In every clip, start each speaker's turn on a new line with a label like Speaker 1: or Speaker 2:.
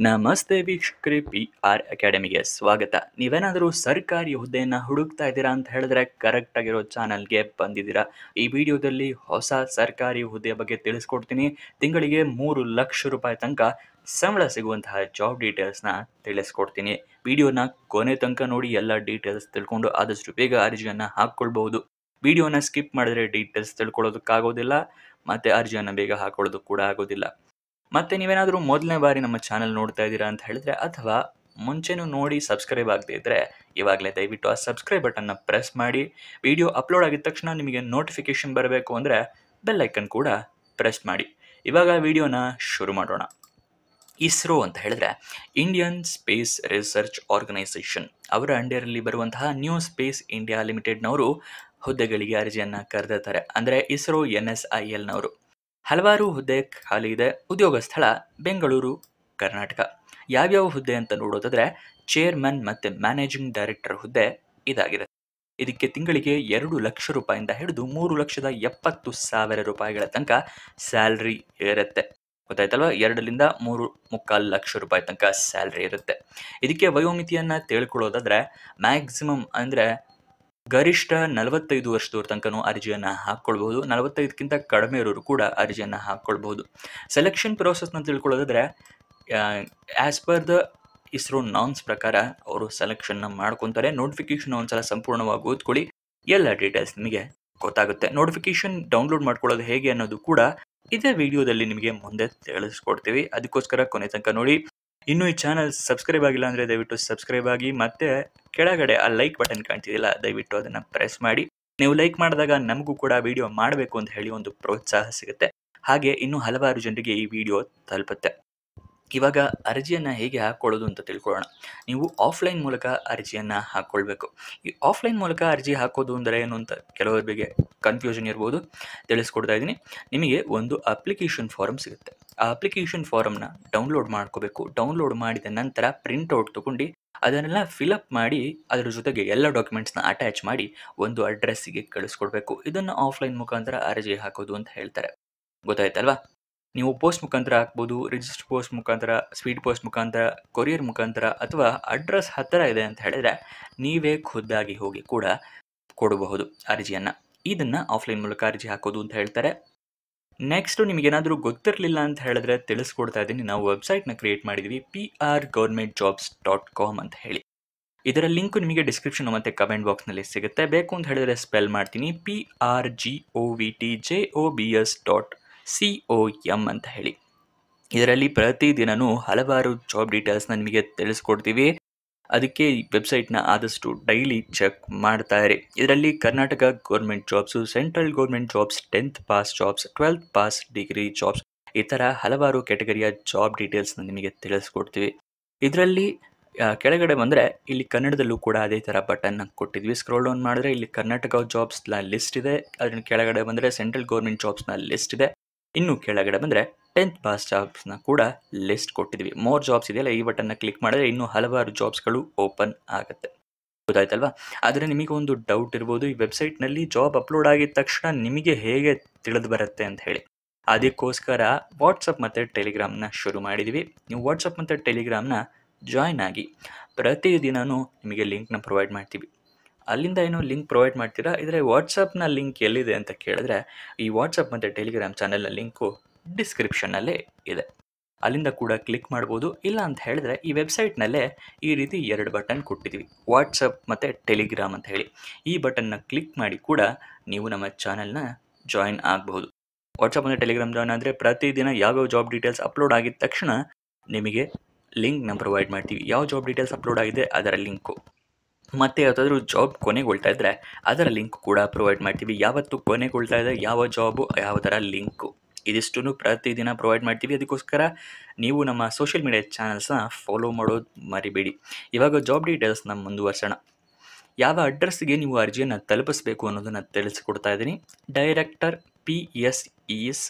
Speaker 1: ನಮಸ್ತೆ ವೀಕ್ಷಕರೇ, PR ಅಕಾಡೆಮಿಗೆ ಸ್ವಾಗತ. ನೀವೇನಾದರೂ ಸರ್ಕಾರಿ ಹುದ್ದೆಯನ್ನು ಹುಡುಕ್ತಾ ಇದ್ದೀರಾ ಅಂತ ಹೇಳಿದ್ರೆ ಕರೆಕ್ಟ್ ಆಗಿರೋ ಚಾನಲ್ಗೆ ಬಂದಿದ್ದೀರಾ. ಈ ವಿಡಿಯೋದಲ್ಲಿ ಹೊಸ ಸರ್ಕಾರಿ ಹುದ್ದೆಯ ಬಗ್ಗೆ ತಿಳಿಸ್ಕೊಡ್ತೀನಿ. ತಿಂಗಳಿಗೆ 3 ಲಕ್ಷ ರೂಪಾಯಿ ತನಕ ಸಂಬಳ ಸಿಗುವಂತಹ ಜಾಬ್ ಡೀಟೇಲ್ಸ್ನ ತಿಳಿಸ್ಕೊಡ್ತೀನಿ. ವಿಡಿಯೋನ ಕೊನೆ ತನಕ ನೋಡಿ ಎಲ್ಲ ಡೀಟೇಲ್ಸ್ ತಿಳ್ಕೊಂಡು ಆದಷ್ಟು ಬೇಗ ಅರ್ಜಿಯನ್ನು ಹಾಕ್ಕೊಳ್ಬಹುದು. ವಿಡಿಯೋನ ಸ್ಕಿಪ್ ಮಾಡಿದ್ರೆ ಡೀಟೇಲ್ಸ್ ತಿಳ್ಕೊಳ್ಳೋದಕ್ಕಾಗೋದಿಲ್ಲ, ಮತ್ತು ಅರ್ಜಿಯನ್ನು ಬೇಗ ಹಾಕೊಳ್ಳೋದು ಕೂಡ ಆಗೋದಿಲ್ಲ. ಮತ್ತೆ ನೀವೇನಾದರೂ ಮೊದಲನೇ ಬಾರಿ ನಮ್ಮ ಚಾನಲ್ ನೋಡ್ತಾ ಇದ್ದೀರಾ ಅಂತ ಹೇಳಿದ್ರೆ, ಅಥವಾ ಮುಂಚೆನೂ ನೋಡಿ ಸಬ್ಸ್ಕ್ರೈಬ್ ಆಗದೇ ಇದ್ದರೆ ಇವಾಗಲೇ ದಯವಿಟ್ಟು ಆ ಸಬ್ಸ್ಕ್ರೈಬ್ ಬಟನ್ನ ಪ್ರೆಸ್ ಮಾಡಿ. ವಿಡಿಯೋ ಅಪ್ಲೋಡ್ ಆಗಿದ ತಕ್ಷಣ ನಿಮಗೆ ನೋಟಿಫಿಕೇಶನ್ ಬರಬೇಕು ಅಂದರೆ ಬೆಲ್ ಐಕನ್ ಕೂಡ ಪ್ರೆಸ್ ಮಾಡಿ. ಇವಾಗ ವಿಡಿಯೋನ ಶುರು ಮಾಡೋಣ. ಇಸ್ರೋ ಅಂತ ಹೇಳಿದ್ರೆ ಇಂಡಿಯನ್ ಸ್ಪೇಸ್ ರಿಸರ್ಚ್ ಆರ್ಗನೈಸೇಷನ್ ಅವರ ಅಂಡರಲ್ಲಿ ಬರುವಂತಹ ನ್ಯೂ ಸ್ಪೇಸ್ ಇಂಡಿಯಾ ಲಿಮಿಟೆಡ್ನವರು ಹುದ್ದೆಗಳಿಗೆ ಅರ್ಜಿಯನ್ನು ಕರೆದಿರ್ತಾರೆ. ಅಂದರೆ ಇಸ್ರೋ NSILನವರು. ಹಲವಾರು ಹುದ್ದೆ ಖಾಲಿ ಇದೆ. ಉದ್ಯೋಗ ಸ್ಥಳ ಬೆಂಗಳೂರು, ಕರ್ನಾಟಕ. ಯಾವ್ಯಾವ ಹುದ್ದೆ ಅಂತ ನೋಡೋದಾದ್ರೆ ಚೇರ್ಮನ್ ಮತ್ತು ಮ್ಯಾನೇಜಿಂಗ್ ಡೈರೆಕ್ಟರ್ ಹುದ್ದೆ ಇದಾಗಿದೆ. ಇದಕ್ಕೆ ತಿಂಗಳಿಗೆ 2 ಲಕ್ಷ ರೂಪಾಯಿಂದ ಹಿಡಿದು 3,70,000 ರೂಪಾಯಿಗಳ ತನಕ ಸ್ಯಾಲ್ರಿ ಇರುತ್ತೆ. ಗೊತ್ತಾಯ್ತಲ್ವಾ? 2ರಿಂದ 3.25 ಲಕ್ಷ ರೂಪಾಯಿ ತನಕ ಸ್ಯಾಲ್ರಿ ಇರುತ್ತೆ. ಇದಕ್ಕೆ ವಯೋಮಿತಿಯನ್ನು ತಿಳ್ಕೊಳ್ಳೋದಾದ್ರೆ ಮ್ಯಾಕ್ಸಿಮಮ್ ಅಂದರೆ ಗರಿಷ್ಠ 45 ವರ್ಷದವ್ರ ತನಕನೂ ಅರ್ಜಿಯನ್ನು ಹಾಕ್ಕೊಳ್ಬಹುದು. 45ಕ್ಕಿಂತ ಕಡಿಮೆ ಇರೋರು ಕೂಡ ಅರ್ಜಿಯನ್ನು ಹಾಕ್ಕೊಳ್ಬಹುದು. ಸೆಲೆಕ್ಷನ್ ಪ್ರೋಸೆಸ್ನ ತಿಳ್ಕೊಳ್ಳೋದಾದ್ರೆ as per the ISRO norms ಪ್ರಕಾರ ಅವರು ಸೆಲೆಕ್ಷನ್ನ ಮಾಡ್ಕೊತಾರೆ. ನೋಟಿಫಿಕೇಶನ್ ಒಂದ್ಸಲ ಸಂಪೂರ್ಣವಾಗಿ ಓದ್ಕೊಳ್ಳಿ, ಎಲ್ಲ ಡೀಟೇಲ್ಸ್ ನಿಮಗೆ ಗೊತ್ತಾಗುತ್ತೆ. ನೋಟಿಫಿಕೇಶನ್ ಡೌನ್ಲೋಡ್ ಮಾಡ್ಕೊಳ್ಳೋದು ಹೇಗೆ ಅನ್ನೋದು ಕೂಡ ಇದೇ ವಿಡಿಯೋದಲ್ಲಿ ನಿಮಗೆ ಮುಂದೆ ತಿಳಿಸ್ಕೊಡ್ತೀವಿ. ಅದಕ್ಕೋಸ್ಕರ ಕೊನೆ ತನಕ ನೋಡಿ. ಇನ್ನೂ ಈ ಚಾನಲ್ ಸಬ್ಸ್ಕ್ರೈಬ್ ಆಗಿಲ್ಲ ಅಂದರೆ ದಯವಿಟ್ಟು ಸಬ್ಸ್ಕ್ರೈಬ್ ಆಗಿ, ಮತ್ತು ಕೆಳಗಡೆ ಆ ಲೈಕ್ ಬಟನ್ ಕಾಣ್ತಿದ್ದಿಲ್ಲ, ದಯವಿಟ್ಟು ಅದನ್ನು ಪ್ರೆಸ್ ಮಾಡಿ. ನೀವು ಲೈಕ್ ಮಾಡಿದಾಗ ನಮಗೂ ಕೂಡ ವಿಡಿಯೋ ಮಾಡಬೇಕು ಅಂತ ಹೇಳಿ ಒಂದು ಪ್ರೋತ್ಸಾಹ ಸಿಗುತ್ತೆ. ಹಾಗೆ ಇನ್ನೂ ಹಲವಾರು ಜನರಿಗೆ ಈ ವಿಡಿಯೋ ತಲುಪುತ್ತೆ. ಇವಾಗ ಅರ್ಜಿಯನ್ನು ಹೇಗೆ ಹಾಕ್ಕೊಳ್ಳೋದು ಅಂತ ತಿಳ್ಕೊಳ್ಳೋಣ. ನೀವು ಆಫ್ಲೈನ್ ಮೂಲಕ ಅರ್ಜಿಯನ್ನು ಹಾಕ್ಕೊಳ್ಬೇಕು. ಈ ಆಫ್ಲೈನ್ ಮೂಲಕ ಅರ್ಜಿ ಹಾಕೋದು ಅಂದರೆ ಏನು ಅಂತ ಕೆಲವರಿಗೆ ಕನ್ಫ್ಯೂಷನ್ ಇರ್ಬೋದು. ತಿಳಿಸ್ಕೊಡ್ತಾ ಇದ್ದೀನಿ. ನಿಮಗೆ ಒಂದು ಅಪ್ಲಿಕೇಶನ್ ಫಾರಮ್ ಸಿಗುತ್ತೆ. ಆ ಅಪ್ಲಿಕೇಶನ್ ಫಾರಮ್ನ ಡೌನ್ಲೋಡ್ ಮಾಡ್ಕೋಬೇಕು. ಡೌನ್ಲೋಡ್ ಮಾಡಿದ ನಂತರ ಪ್ರಿಂಟ್ಔಟ್ ತೊಗೊಂಡು ಅದನ್ನೆಲ್ಲ ಫಿಲಪ್ ಮಾಡಿ ಅದರ ಜೊತೆಗೆ ಎಲ್ಲ ಡಾಕ್ಯುಮೆಂಟ್ಸ್ನ ಅಟ್ಯಾಚ್ ಮಾಡಿ ಒಂದು ಅಡ್ರೆಸ್ಸಿಗೆ ಕಳಿಸ್ಕೊಡ್ಬೇಕು. ಇದನ್ನು ಆಫ್ಲೈನ್ ಮುಖಾಂತರ ಅರ್ಜಿ ಹಾಕೋದು ಅಂತ ಹೇಳ್ತಾರೆ. ಗೊತ್ತಾಯ್ತಲ್ವಾ? ನೀವು ಪೋಸ್ಟ್ ಮುಖಾಂತರ ಹಾಕ್ಬೋದು, ರಿಜಿಸ್ಟರ್ ಪೋಸ್ಟ್ ಮುಖಾಂತರ, ಸ್ಪೀಡ್ ಪೋಸ್ಟ್ ಮುಖಾಂತರ, ಕೊರಿಯರ್ ಮುಖಾಂತರ, ಅಥವಾ ಅಡ್ರೆಸ್ ಹತ್ತಿರ ಇದೆ ಅಂತ ಹೇಳಿದ್ರೆ ನೀವೇ ಖುದ್ದಾಗಿ ಹೋಗಿ ಕೂಡ ಕೊಡಬಹುದು ಅರ್ಜಿಯನ್ನು. ಇದನ್ನು ಆಫ್ಲೈನ್ ಮೂಲಕ ಅರ್ಜಿ ಹಾಕೋದು ಅಂತ ಹೇಳ್ತಾರೆ. ನೆಕ್ಸ್ಟು ನಿಮಗೇನಾದರೂ ಗೊತ್ತಿರಲಿಲ್ಲ ಅಂತ ಹೇಳಿದ್ರೆ ತಿಳಿಸ್ಕೊಡ್ತಾ ಇದ್ದೀನಿ. ನಾವು ವೆಬ್ಸೈಟ್ನ ಕ್ರಿಯೇಟ್ ಮಾಡಿದ್ವಿ, prgovernmentjobs.com ಅಂತ ಹೇಳಿ. ಇದರ ಲಿಂಕು ನಿಮಗೆ ಡಿಸ್ಕ್ರಿಪ್ಷನ್ ಮತ್ತು ಕಮೆಂಟ್ ಬಾಕ್ಸ್ನಲ್ಲಿ ಸಿಗುತ್ತೆ. ಬೇಕು ಅಂತ ಹೇಳಿದ್ರೆ ಸ್ಪೆಲ್ ಮಾಡ್ತೀನಿ, prgovtjobs.com ಅಂತ ಹೇಳಿ. ಇದರಲ್ಲಿ ಪ್ರತಿದಿನವೂ ಹಲವಾರು ಜಾಬ್ ಡೀಟೇಲ್ಸ್ನ ನಿಮಗೆ ತಿಳಿಸ್ಕೊಡ್ತೀವಿ. ಅದಕ್ಕೆ ಈ ವೆಬ್ಸೈಟ್ನ ಆದಷ್ಟು ಡೈಲಿ ಚೆಕ್ ಮಾಡ್ತಾ ಇರಿ. ಇದರಲ್ಲಿ Karnataka government jobs, central government jobs, 10th pass jobs, 12th pass degree jobs, ಈ ಥರ ಹಲವಾರು ಕ್ಯಾಟಗರಿಯ ಜಾಬ್ ಡೀಟೇಲ್ಸ್ನ ನಿಮಗೆ ತಿಳಿಸ್ಕೊಡ್ತೀವಿ. ಇದರಲ್ಲಿ ಕೆಳಗಡೆ ಬಂದರೆ ಇಲ್ಲಿ ಕನ್ನಡದಲ್ಲೂ ಕೂಡ ಅದೇ ಥರ ಬಟನ್ನ ಕೊಟ್ಟಿದ್ವಿ. ಸ್ಕ್ರೋಲ್ ಡೌನ್ ಮಾಡಿದ್ರೆ ಇಲ್ಲಿ ಕರ್ನಾಟಕ ಜಾಬ್ಸ್ನ ಲಿಸ್ಟ್ ಇದೆ. ಅದರ ಕೆಳಗಡೆ ಬಂದರೆ ಸೆಂಟ್ರಲ್ ಗೌರ್ಮೆಂಟ್ ಜಾಬ್ಸ್ನ ಲಿಸ್ಟ್ ಇದೆ. ಇನ್ನು ಕೆಳಗಡೆ ಬಂದರೆ 10th ಪಾಸ್ ಜಾಬ್ಸ್ನ ಕೂಡ ಲಿಸ್ಟ್ ಕೊಟ್ಟಿದ್ವಿ. ಮೋರ್ ಜಾಬ್ಸ್ ಇದೆಯಲ್ಲ, ಈ ಬಟನ್ನ ಕ್ಲಿಕ್ ಮಾಡಿದ್ರೆ ಇನ್ನೂ ಹಲವಾರು ಜಾಬ್ಸ್ಗಳು ಓಪನ್ ಆಗುತ್ತೆ. ಗೊತ್ತಾಯ್ತಲ್ವಾ? ಆದರೆ ನಿಮಗೆ ಒಂದು ಡೌಟ್ ಇರ್ಬೋದು, ಈ ವೆಬ್ಸೈಟ್ನಲ್ಲಿ ಜಾಬ್ ಅಪ್ಲೋಡ್ ಆಗಿದ ತಕ್ಷಣ ನಿಮಗೆ ಹೇಗೆ ತಿಳಿದು ಬರುತ್ತೆ ಅಂತ ಹೇಳಿ. ಅದಕ್ಕೋಸ್ಕರ ವಾಟ್ಸಪ್ ಮತ್ತು ಟೆಲಿಗ್ರಾಮ್ನ ಶುರು ಮಾಡಿದ್ವಿ. ನೀವು ವಾಟ್ಸಪ್ ಮತ್ತು ಟೆಲಿಗ್ರಾಮ್ನ ಜಾಯ್ನ್ ಆಗಿ ಪ್ರತಿದಿನವೂ ನಿಮಗೆ ಲಿಂಕ್ನ ಪ್ರೊವೈಡ್ ಮಾಡ್ತೀವಿ. ಅಲ್ಲಿಂದ ಏನೋ ಲಿಂಕ್ ಪ್ರೊವೈಡ್ ಮಾಡ್ತೀರಾ. ಇದರ ವಾಟ್ಸಪ್ನ ಲಿಂಕ್ ಎಲ್ಲಿದೆ ಅಂತ ಕೇಳಿದ್ರೆ ಈ ವಾಟ್ಸಪ್ ಮತ್ತು ಟೆಲಿಗ್ರಾಮ್ ಚಾನಲ್ನ ಲಿಂಕು ಡಿಸ್ಕ್ರಿಪ್ಷನ್ನಲ್ಲೇ ಇದೆ. ಅಲ್ಲಿಂದ ಕೂಡ ಕ್ಲಿಕ್ ಮಾಡ್ಬೋದು. ಇಲ್ಲ ಅಂತ ಹೇಳಿದ್ರೆ ಈ ವೆಬ್ಸೈಟ್ನಲ್ಲೇ ಈ ರೀತಿ 2 ಬಟನ್ ಕೊಟ್ಟಿದ್ದೀವಿ, ವಾಟ್ಸಪ್ ಮತ್ತು ಟೆಲಿಗ್ರಾಮ್ ಅಂತ ಹೇಳಿ. ಈ ಬಟನ್ನ ಕ್ಲಿಕ್ ಮಾಡಿ ಕೂಡ ನೀವು ನಮ್ಮ ಚಾನಲ್ನ ಜಾಯಿನ್ ಆಗಬಹುದು. ವಾಟ್ಸಪ್ ಮತ್ತು ಟೆಲಿಗ್ರಾಮ್ ಜಾಯ್ನ್ ಆದರೆ ಪ್ರತಿದಿನ ಯಾವ್ಯಾವ ಜಾಬ್ ಡೀಟೇಲ್ಸ್ ಅಪ್ಲೋಡ್ ಆಗಿದ ತಕ್ಷಣ ನಿಮಗೆ ಲಿಂಕ್ನ ಪ್ರೊವೈಡ್ ಮಾಡ್ತೀವಿ. ಯಾವ ಜಾಬ್ ಡೀಟೇಲ್ಸ್ ಅಪ್ಲೋಡ್ ಆಗಿದೆ ಅದರ ಲಿಂಕು, ಮತ್ತು ಯಾವುದಾದ್ರೂ ಜಾಬ್ ಕೊನೆಗೊಳ್ತಾ ಇದ್ದರೆ ಅದರ ಲಿಂಕ್ ಕೂಡ ಪ್ರೊವೈಡ್ ಮಾಡ್ತೀವಿ. ಯಾವತ್ತು ಕೊನೆಗೊಳ್ತಾ ಇದೆ, ಯಾವ ಜಾಬು, ಯಾವುದರ ಲಿಂಕು, ಇದಿಷ್ಟನ್ನು ಪ್ರತಿದಿನ ಪ್ರೊವೈಡ್ ಮಾಡ್ತೀವಿ. ಅದಕ್ಕೋಸ್ಕರ ನೀವು ನಮ್ಮ ಸೋಷಿಯಲ್ ಮೀಡಿಯಾ ಚಾನಲ್ಸ್ನ ಫಾಲೋ ಮಾಡೋದು ಮರಿಬೇಡಿ. ಇವಾಗ ಜಾಬ್ ಡೀಟೇಲ್ಸ್ನ ಮುಂದುವರ್ಸೋಣ. ಯಾವ ಅಡ್ರೆಸ್ಗೆ ನೀವು ಅರ್ಜಿಯನ್ನು ತಲುಪಿಸಬೇಕು ಅನ್ನೋದನ್ನು ತಿಳಿಸ್ಕೊಡ್ತಾ ಇದ್ದೀನಿ. Director PSES,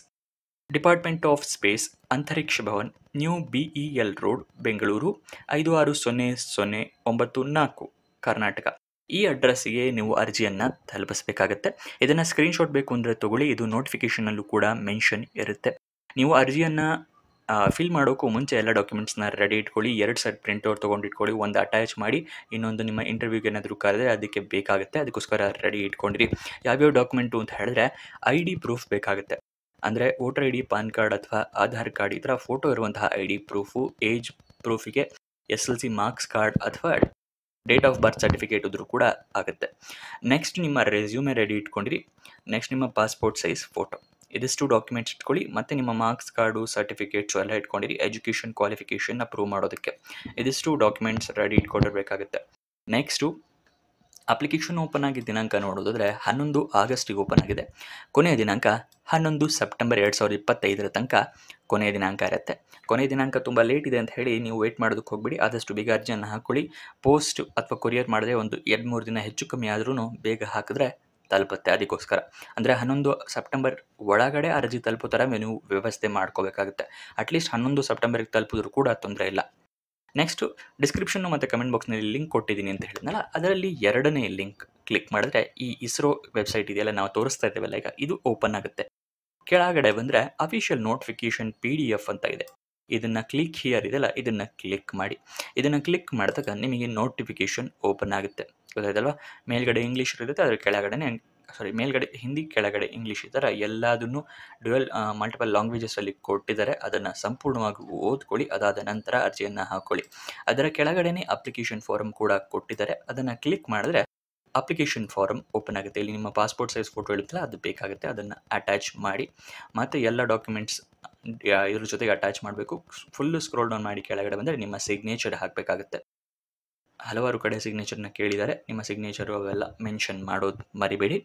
Speaker 1: department of space, Antariksh Bhavan, new BEL road, Bengaluru 560094, Karnataka. ಈ ಅಡ್ರೆಸ್ಸಿಗೆ ನೀವು ಅರ್ಜಿಯನ್ನು ತಲುಪಿಸಬೇಕಾಗತ್ತೆ. ಇದನ್ನು ಸ್ಕ್ರೀನ್ಶಾಟ್ ಬೇಕು ಅಂದರೆ ತೊಗೊಳ್ಳಿ. ಇದು ನೋಟಿಫಿಕೇಷನಲ್ಲೂ ಕೂಡ ಮೆನ್ಷನ್ ಇರುತ್ತೆ. ನೀವು ಅರ್ಜಿಯನ್ನು ಫಿಲ್ ಮಾಡೋಕ್ಕೂ ಮುಂಚೆ ಎಲ್ಲ ಡಾಕ್ಯುಮೆಂಟ್ಸ್ನ ರೆಡಿ ಇಟ್ಕೊಳ್ಳಿ. 2 ಸೆಟ್ ಪ್ರಿಂಟೌಟ್ ತೊಗೊಂಡಿಟ್ಕೊಳ್ಳಿ. ಒಂದು ಅಟ್ಯಾಚ್ ಮಾಡಿ, ಇನ್ನೊಂದು ನಿಮ್ಮ ಇಂಟರ್ವ್ಯೂಗೆ ಏನಾದರೂ ಕರೆದ್ರೆ ಅದಕ್ಕೆ ಬೇಕಾಗುತ್ತೆ. ಅದಕ್ಕೋಸ್ಕರ ರೆಡಿ ಇಟ್ಕೊಂಡಿರಿ. ಯಾವ್ಯಾವ ಡಾಕ್ಯುಮೆಂಟು ಅಂತ ಹೇಳಿದ್ರೆ ID ಪ್ರೂಫ್ ಬೇಕಾಗುತ್ತೆ. ಅಂದರೆ ವೋಟರ್ ID, ಪಾನ್ ಕಾರ್ಡ್ ಅಥವಾ ಆಧಾರ್ ಕಾರ್ಡ್ ಈ ಥರ ಫೋಟೋ ಇರುವಂತಹ ID ಪ್ರೂಫು, ಏಜ್ ಪ್ರೂಫಿಗೆ SLC ಮಾರ್ಕ್ಸ್ ಕಾರ್ಡ್ ಅಥವಾ ಡೇಟ್ ಆಫ್ ಬರ್ತ್ ಸರ್ಟಿಫಿಕೇಟ್ ಇದ್ರೂ ಕೂಡ ಆಗುತ್ತೆ. ನೆಕ್ಸ್ಟ್ ನಿಮ್ಮ ರೆಸ್ಯೂಮೆ ರೆಡಿ ಇಟ್ಕೊಂಡಿರಿ. ನೆಕ್ಸ್ಟ್ ನಿಮ್ಮ ಪಾಸ್ಪೋರ್ಟ್ ಸೈಜ್ ಫೋಟೋ, ಇದಿಷ್ಟು ಡಾಕ್ಯುಮೆಂಟ್ಸ್ ಇಟ್ಕೊಳ್ಳಿ. ಮತ್ತು ನಿಮ್ಮ ಮಾರ್ಕ್ಸ್ ಕಾರ್ಡು, ಸರ್ಟಿಫಿಕೇಟ್ಸು ಎಲ್ಲ ಇಟ್ಕೊಂಡಿರಿ. ಎಜುಕೇಷನ್ ಕ್ವಾಲಿಫಿಕೇಷನ್ನ ಪ್ರೂವ್ ಮಾಡೋದಕ್ಕೆ ಇದಿಷ್ಟು ಡಾಕ್ಯುಮೆಂಟ್ಸ್ ರೆಡಿ ಇಟ್ಕೊಂಡಿರಬೇಕಾಗುತ್ತೆ. ನೆಕ್ಸ್ಟು ಅಪ್ಲಿಕೇಶನ್ ಓಪನ್ ಆಗಿ ದಿನಾಂಕ ನೋಡೋದಾದರೆ 11 ಆಗಸ್ಟಿಗೆ ಓಪನ್ ಆಗಿದೆ. ಕೊನೆಯ ದಿನಾಂಕ 11 ಸೆಪ್ಟೆಂಬರ್ 2025 ತನಕ ಕೊನೆಯ ದಿನಾಂಕ ಇರುತ್ತೆ. ಕೊನೆಯ ದಿನಾಂಕ ತುಂಬ ಲೇಟ್ ಇದೆ ಅಂತ ಹೇಳಿ ನೀವು ವೆಯ್ಟ್ ಮಾಡೋದಕ್ಕೆ ಹೋಗ್ಬಿಡಿ. ಆದಷ್ಟು ಬೇಗ ಅರ್ಜಿಯನ್ನು ಹಾಕ್ಕೊಳ್ಳಿ. ಪೋಸ್ಟ್ ಅಥವಾ ಕೊರಿಯರ್ ಮಾಡಿದ್ರೆ ಒಂದು 2-3 ದಿನ ಹೆಚ್ಚು ಕಮ್ಮಿ ಆದ್ರೂ ಬೇಗ ಹಾಕಿದ್ರೆ ತಲುಪುತ್ತೆ. ಅದಕ್ಕೋಸ್ಕರ ಅಂದರೆ 11 ಸೆಪ್ಟೆಂಬರ್ ಒಳಗಡೆ ಅರ್ಜಿ ತಲುಪೋ ಥರ ನೀವು ವ್ಯವಸ್ಥೆ ಮಾಡ್ಕೋಬೇಕಾಗುತ್ತೆ. ಅಟ್ಲೀಸ್ಟ್ 11 ಸೆಪ್ಟೆಂಬರ್ಗೆ ತಲುಪಿದ್ರೂ ಕೂಡ ತೊಂದರೆ ಇಲ್ಲ. ನೆಕ್ಸ್ಟು ಡಿಸ್ಕ್ರಿಪ್ಷನ್ನು ಮತ್ತು ಕಮೆಂಟ್ ಬಾಕ್ಸ್ನಲ್ಲಿ ಲಿಂಕ್ ಕೊಟ್ಟಿದ್ದೀನಿ ಅಂತ ಹೇಳಿದ್ನಲ್ಲ, ಅದರಲ್ಲಿ 2ನೇ ಲಿಂಕ್ ಕ್ಲಿಕ್ ಮಾಡಿದ್ರೆ ಈ ಇಸ್ರೋ ವೆಬ್ಸೈಟ್ ಇದೆಯಲ್ಲ, ನಾವು ತೋರಿಸ್ತಾ ಇದ್ದೇವಲ್ಲ ಈಗ, ಇದು ಓಪನ್ ಆಗುತ್ತೆ. ಕೆಳಗಡೆ ಬಂದರೆ ಅಫಿಷಿಯಲ್ ನೋಟಿಫಿಕೇಷನ್ PDF ಅಂತ ಇದೆ. ಇದನ್ನು ಕ್ಲಿಕ್ ಹಿಯರ್ ಇದೆಯಲ್ಲ, ಇದನ್ನು ಕ್ಲಿಕ್ ಮಾಡಿ. ಇದನ್ನು ಕ್ಲಿಕ್ ಮಾಡಿದಾಗ ನಿಮಗೆ ನೋಟಿಫಿಕೇಷನ್ ಓಪನ್ ಆಗುತ್ತೆ. ಗೊತ್ತಾಯ್ತಲ್ವ? ಮೇಲ್ಗಡೆ ಇಂಗ್ಲೀಷ್ ಇರುತ್ತೆ, ಅದರ ಕೆಳಗಡೆ ಮೇಲ್ಗಡೆ ಹಿಂದಿ, ಕೆಳಗಡೆ ಇಂಗ್ಲೀಷ್ ಈ ಥರ ಎಲ್ಲದನ್ನು ಮಲ್ಟಿಪಲ್ ಲ್ಯಾಂಗ್ವೇಜಸಲ್ಲಿ ಕೊಟ್ಟಿದ್ದಾರೆ. ಅದನ್ನು ಸಂಪೂರ್ಣವಾಗಿ ಓದ್ಕೊಳ್ಳಿ. ಅದಾದ ನಂತರ ಅರ್ಜಿಯನ್ನು ಹಾಕ್ಕೊಳ್ಳಿ. ಅದರ ಕೆಳಗಡೆನೇ ಅಪ್ಲಿಕೇಶನ್ ಫಾರಮ್ ಕೂಡ ಕೊಟ್ಟಿದ್ದಾರೆ. ಅದನ್ನು ಕ್ಲಿಕ್ ಮಾಡಿದ್ರೆ ಅಪ್ಲಿಕೇಶನ್ ಫಾರಮ್ ಓಪನ್ ಆಗುತ್ತೆ. ಇಲ್ಲಿ ನಿಮ್ಮ ಪಾಸ್ಪೋರ್ಟ್ ಸೈಜ್ ಫೋಟೋ ಇರುತ್ತಲ್ಲ, ಅದು ಬೇಕಾಗುತ್ತೆ. ಅದನ್ನು ಅಟ್ಯಾಚ್ ಮಾಡಿ ಮತ್ತು ಎಲ್ಲ ಡಾಕ್ಯುಮೆಂಟ್ಸ್ ಇದ್ರ ಜೊತೆಗೆ ಅಟ್ಯಾಚ್ ಮಾಡಬೇಕು. ಫುಲ್ಲು ಸ್ಕ್ರೋಲ್ ಡೌನ್ ಮಾಡಿ ಕೆಳಗಡೆ ಬಂದರೆ ನಿಮ್ಮ ಸಿಗ್ನೇಚರ್ ಹಾಕಬೇಕಾಗುತ್ತೆ. ಹಲವಾರು ಕಡೆ ಸಿಗ್ನೇಚರ್ನ ಕೇಳಿದ್ದಾರೆ. ನಿಮ್ಮ ಸಿಗ್ನೇಚರು ಅವೆಲ್ಲ ಮೆನ್ಷನ್ ಮಾಡೋದು ಮರಿಬೇಡಿ.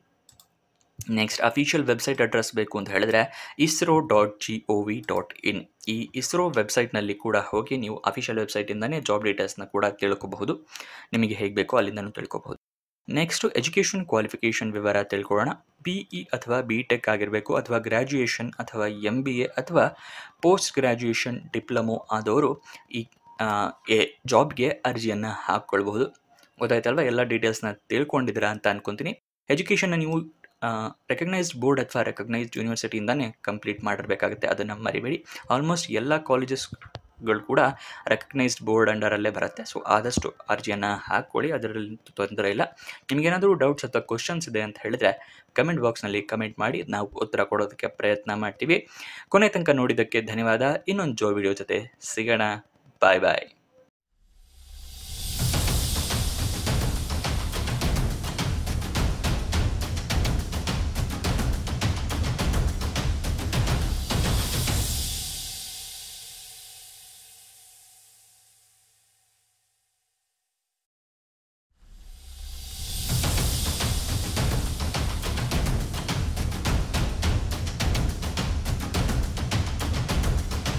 Speaker 1: ನೆಕ್ಸ್ಟ್ ಅಫಿಷಿಯಲ್ ವೆಬ್ಸೈಟ್ ಅಡ್ರೆಸ್ ಬೇಕು ಅಂತ ಹೇಳಿದ್ರೆ isro.gov.in. ಈ ಇಸ್ರೋ ವೆಬ್ಸೈಟ್ನಲ್ಲಿ ಕೂಡ ಹೋಗಿ ನೀವು ಅಫಿಷಿಯಲ್ ವೆಬ್ಸೈಟಿಂದನೇ ಜಾಬ್ ಡೀಟೇಲ್ಸ್ನ ಕೂಡ ತಿಳ್ಕೊಬಹುದು. ನಿಮಗೆ ಹೇಗೆ ಬೇಕೋ ಅಲ್ಲಿಂದನೂ ತಿಳ್ಕೊಬಹುದು. ನೆಕ್ಸ್ಟು ಎಜುಕೇಷನ್ ಕ್ವಾಲಿಫಿಕೇಷನ್ ವಿವರ ತಿಳ್ಕೊಳ್ಳೋಣ. BE ಅಥವಾ BTech ಆಗಿರಬೇಕು, ಅಥವಾ ಗ್ರ್ಯಾಜುಯೇಷನ್ ಅಥವಾ MBA ಅಥವಾ ಪೋಸ್ಟ್ ಗ್ರ್ಯಾಜುಯೇಷನ್ ಡಿಪ್ಲೊಮೊ ಆದವರು ಈ ಜಾಬ್ಗೆ ಅರ್ಜಿಯನ್ನು ಹಾಕ್ಕೊಳ್ಬಹುದು. ಗೊತ್ತಾಯ್ತಲ್ವ? ಎಲ್ಲ ಡೀಟೇಲ್ಸ್ನ ತಿಳ್ಕೊಂಡಿದ್ದೀರಾ ಅಂತ ಅನ್ಕೊತೀನಿ. ಎಜುಕೇಷನ್ನ ನೀವು ರೆಕಗ್ನೈಸ್ಡ್ ಬೋರ್ಡ್ ಅಥವಾ ರೆಕಗ್ನೈಸ್ಡ್ ಯೂನಿವರ್ಸಿಟಿಯಿಂದನೇ ಕಂಪ್ಲೀಟ್ ಮಾಡಿರಬೇಕಾಗುತ್ತೆ. ಅದನ್ನು ಮರಿಬೇಡಿ. ಆಲ್ಮೋಸ್ಟ್ ಎಲ್ಲ ಕಾಲೇಜಸ್ಗಳು ಕೂಡ ರೆಕಗ್ನೈಸ್ಡ್ ಬೋರ್ಡ್ ಅಂಡರಲ್ಲೇ ಬರುತ್ತೆ. ಸೊ ಆದಷ್ಟು ಅರ್ಜಿಯನ್ನು ಹಾಕ್ಕೊಳ್ಳಿ, ಅದರಲ್ಲಿ ತೊಂದರೆ ಇಲ್ಲ. ನಿಮಗೇನಾದರೂ ಡೌಟ್ಸ್ ಅಥವಾ ಕ್ವಶನ್ಸ್ ಇದೆ ಅಂತ ಹೇಳಿದ್ರೆ ಕಮೆಂಟ್ ಬಾಕ್ಸ್ನಲ್ಲಿ ಕಮೆಂಟ್ ಮಾಡಿ, ನಾವು ಉತ್ತರ ಕೊಡೋದಕ್ಕೆ ಪ್ರಯತ್ನ ಮಾಡ್ತೀವಿ. ಕೊನೆ ತನಕ ನೋಡಿದ್ದಕ್ಕೆ ಧನ್ಯವಾದ. ಇನ್ನೊಂದು ವಿಡಿಯೋ ಜೊತೆ ಸಿಗೋಣ. ಬಾಯ್ ಬಾಯ್.